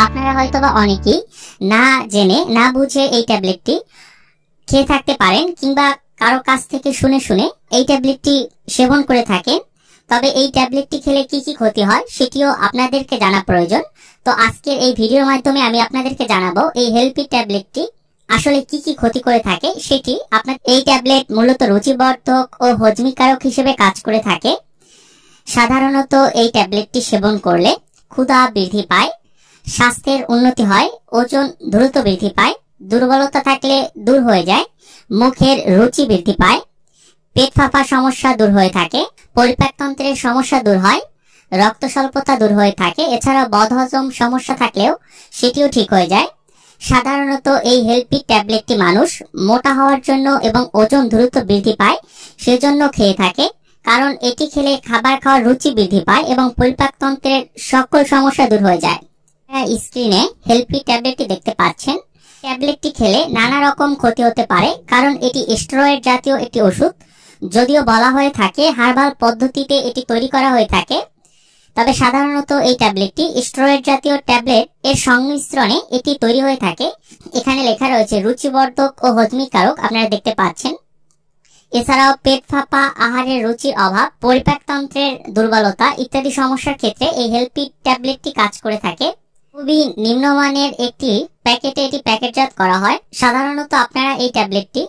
আপনারা হয়তোবা অনেকেই না জেনে না বুঝে এই ট্যাবলেটটি খেয়ে থাকতে পারেন কিংবা কারো কাছ থেকে শুনে শুনে এই ট্যাবলেটটি সেবন করে থাকেন। তবে এই ট্যাবলেটটি খেলে কি কি ক্ষতি হয় সেটিও আপনাদেরকে জানা প্রয়োজন। তো আজকের এই ভিডিওর মাধ্যমে আমি আপনাদেরকে জানাবো এই হেলপি ট্যাবলেটটি আসলে কি কি ক্ষতি করে থাকে সেটি। আপনার এই ট্যাবলেট মূলত রুচিবর্ধক ও হজমিকারক হিসেবে কাজ করে থাকে। সাধারণত এই ট্যাবলেটটি সেবন করলে ক্ষুধা বৃদ্ধি পায়, স্বাস্থ্যের উন্নতি হয়, ওজন দ্রুত বৃদ্ধি পায়, দুর্বলতা থাকলে দূর হয়ে যায়, মুখের রুচি বৃদ্ধি পায়, পেট ফাঁপা সমস্যা দূর হয়ে থাকে, পরিপাকতন্ত্রের সমস্যা দূর হয়, রক্ত স্বল্পতা দূর হয়ে থাকে। এছাড়া বদহজম সমস্যা থাকলেও সেটিও ঠিক হয়ে যায়। সাধারণত এই হেলপি ট্যাবলেটটি মানুষ মোটা হওয়ার জন্য এবং ওজন দ্রুত বৃদ্ধি পায় সেজন্য খেয়ে থাকে, কারণ এটি খেলে খাবার খাওয়ার রুচি বৃদ্ধি পায় এবং পরিপাকতন্ত্রের সকল সমস্যা দূর হয়ে যায়। স্ক্রিনে হেলপি ট্যাবলেটটি দেখতে পাচ্ছেন। ট্যাবলেটটি খেলে নানা রকম ক্ষতি হতে পারে, কারণ এটি স্টেরয়েড জাতীয় একটি ওষুধ। যদিও বলা হয়ে থাকে হার্বাল পদ্ধতিতে এটি তৈরি করা হয়ে থাকে, তবে সাধারণত এই ট্যাবলেটটি স্টেরয়েড জাতীয় ট্যাবলেট এর সংমিশ্রণে এটি তৈরি হয়ে থাকে। এখানে লেখা রয়েছে রুচিবর্ধক ও হজমিকারক, আপনারা দেখতে পাচ্ছেন। এছাড়াও পেট ফাঁপা, আহারের রুচির অভাব, পরিপাকতন্ত্রের দুর্বলতা ইত্যাদি সমস্যার ক্ষেত্রে এই হেলপি ট্যাবলেটটি কাজ করে থাকে। খুবই নিম্নমানের একটি প্যাকেটে এটি প্যাকেটজাত করা হয়। সাধারণত আপনারা এই ট্যাবলেটটি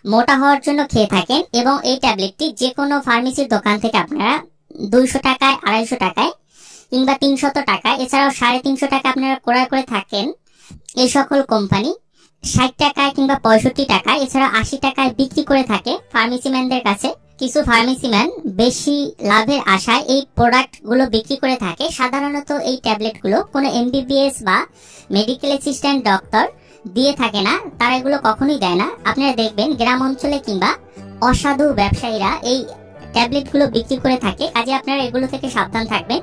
মোটা হওয়ার জন্য খেয়ে থাকেন এবং এই ট্যাবলেটটি যে কোনো ফার্মেসির দোকান থেকে আপনারা 200 টাকায়, 250 টাকায় কিংবা 300 টাকায়, এছাড়াও 350 টাকা আপনারা ক্রয় করে থাকেন এই সকল কোম্পানি 60 টাকায় কিংবা 65 টাকায়, এছাড়া 80 টাকায় বিক্রি করে থাকে ফার্মেসিম্যানদের কাছে। কিছু ফার্মেসিম্যান বেশি লাভের আশায় এই প্রোডাক্ট গুলো বিক্রি করে থাকে। সাধারণত এই ট্যাবলেট গুলো কোনো এমবিবিএস বা মেডিকেল অ্যাসিস্ট্যান্ট ডক্টর দিয়ে থাকে না, তারা এগুলো কখনোই দেয় না। আপনারা দেখবেন গ্রাম অঞ্চলে কিংবা অসাধু ব্যবসায়ীরা এই ট্যাবলেট গুলো বিক্রি করে থাকে, কাজে আপনারা এগুলো থেকে সাবধান থাকবেন।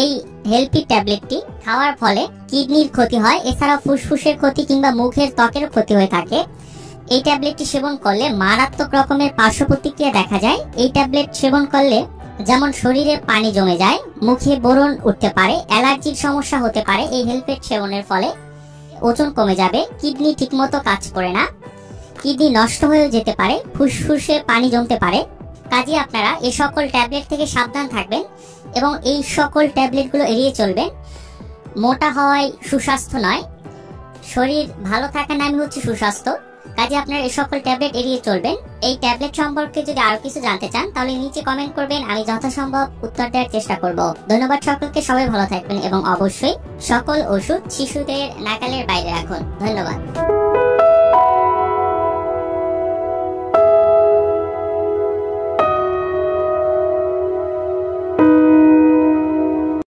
এই হেলপি ট্যাবলেটটি খাওয়ার ফলে কিডনির ক্ষতি হয়, এছাড়া ফুসফুসের ক্ষতি কিংবা মুখের ত্বকের ক্ষতি হয়ে থাকে। এই ট্যাবলেটটি সেবন করলে মারাত্মক রকমের পার্শ্ব প্রতিক্রিয়া দেখা যায়। এই ট্যাবলেট সেবন করলে যেমন শরীরে পানি জমে যায়, মুখে ব্রণ উঠতে পারে, অ্যালার্জির সমস্যা হতে পারে। এই হেলপেট সেবনের ফলে ওজন কমে যাবে, কিডনি ঠিকমতো কাজ করে না, কিডনি নষ্ট হয়ে যেতে পারে, ফুসফুসে পানি জমতে পারে। কাজে আপনারা এই সকল ট্যাবলেট থেকে সাবধান থাকবেন এবং এই সকল ট্যাবলেটগুলো এড়িয়ে চলবেন। মোটা হওয়াই সুস্বাস্থ্য নয়, শরীর ভালো থাকার নামই হচ্ছে সুস্বাস্থ্য। কাজে আপনারা এই সকল ট্যাবলেট এড়িয়ে চলবেন। এই ট্যাবলেট সম্পর্কে যদি আরো কিছু জানতে চান তাহলে নিচে কমেন্ট করবেন, আমি যথাসম্ভব উত্তর দেওয়ার চেষ্টা করব। ধন্যবাদ সকলকে, সবাই ভালো থাকবেন এবং অবশ্যই সকল ওষুধ শিশুদের নাগালের বাইরে রাখুন। ধন্যবাদ।